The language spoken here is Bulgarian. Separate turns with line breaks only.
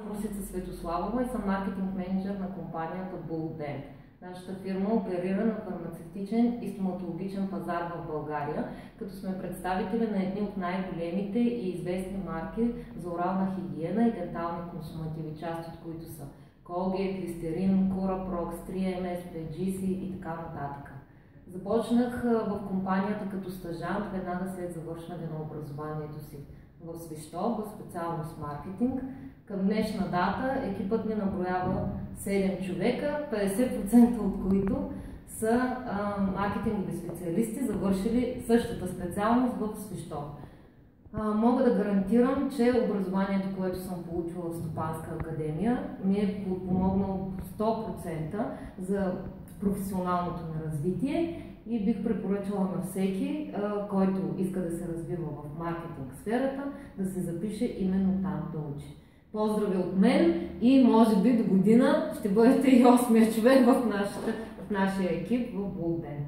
Прусица Светославова и съм маркетинг менеджер на компанията BullDent. Нашата фирма оперира на фармацевтичен и стоматологичен пазар в България, като сме представители на едни от най-големите и известни марки за орална хигиена и дентални консумативи, част от които са Colgate, Listerine, Curaprox, 3MS, PGC и така нататък. Започнах в компанията като стажант веднага след завършване на образованието си в Свищов, в специалност маркетинг. Към днешна дата екипът ни наброява 7 човека, 50% от които са маркетингови специалисти, завършили същата специалност в Свищов. Мога да гарантирам, че образованието, което съм получила в Стопанска академия, ми е помогнало 100% за професионалното ми развитие и бих препоръчала на всеки, който иска да се развива в маркетинг сферата, да се запише именно там да учи. Поздрави от мен и може би до година ще бъдете и 8-я човек в нашия екип в BullDent.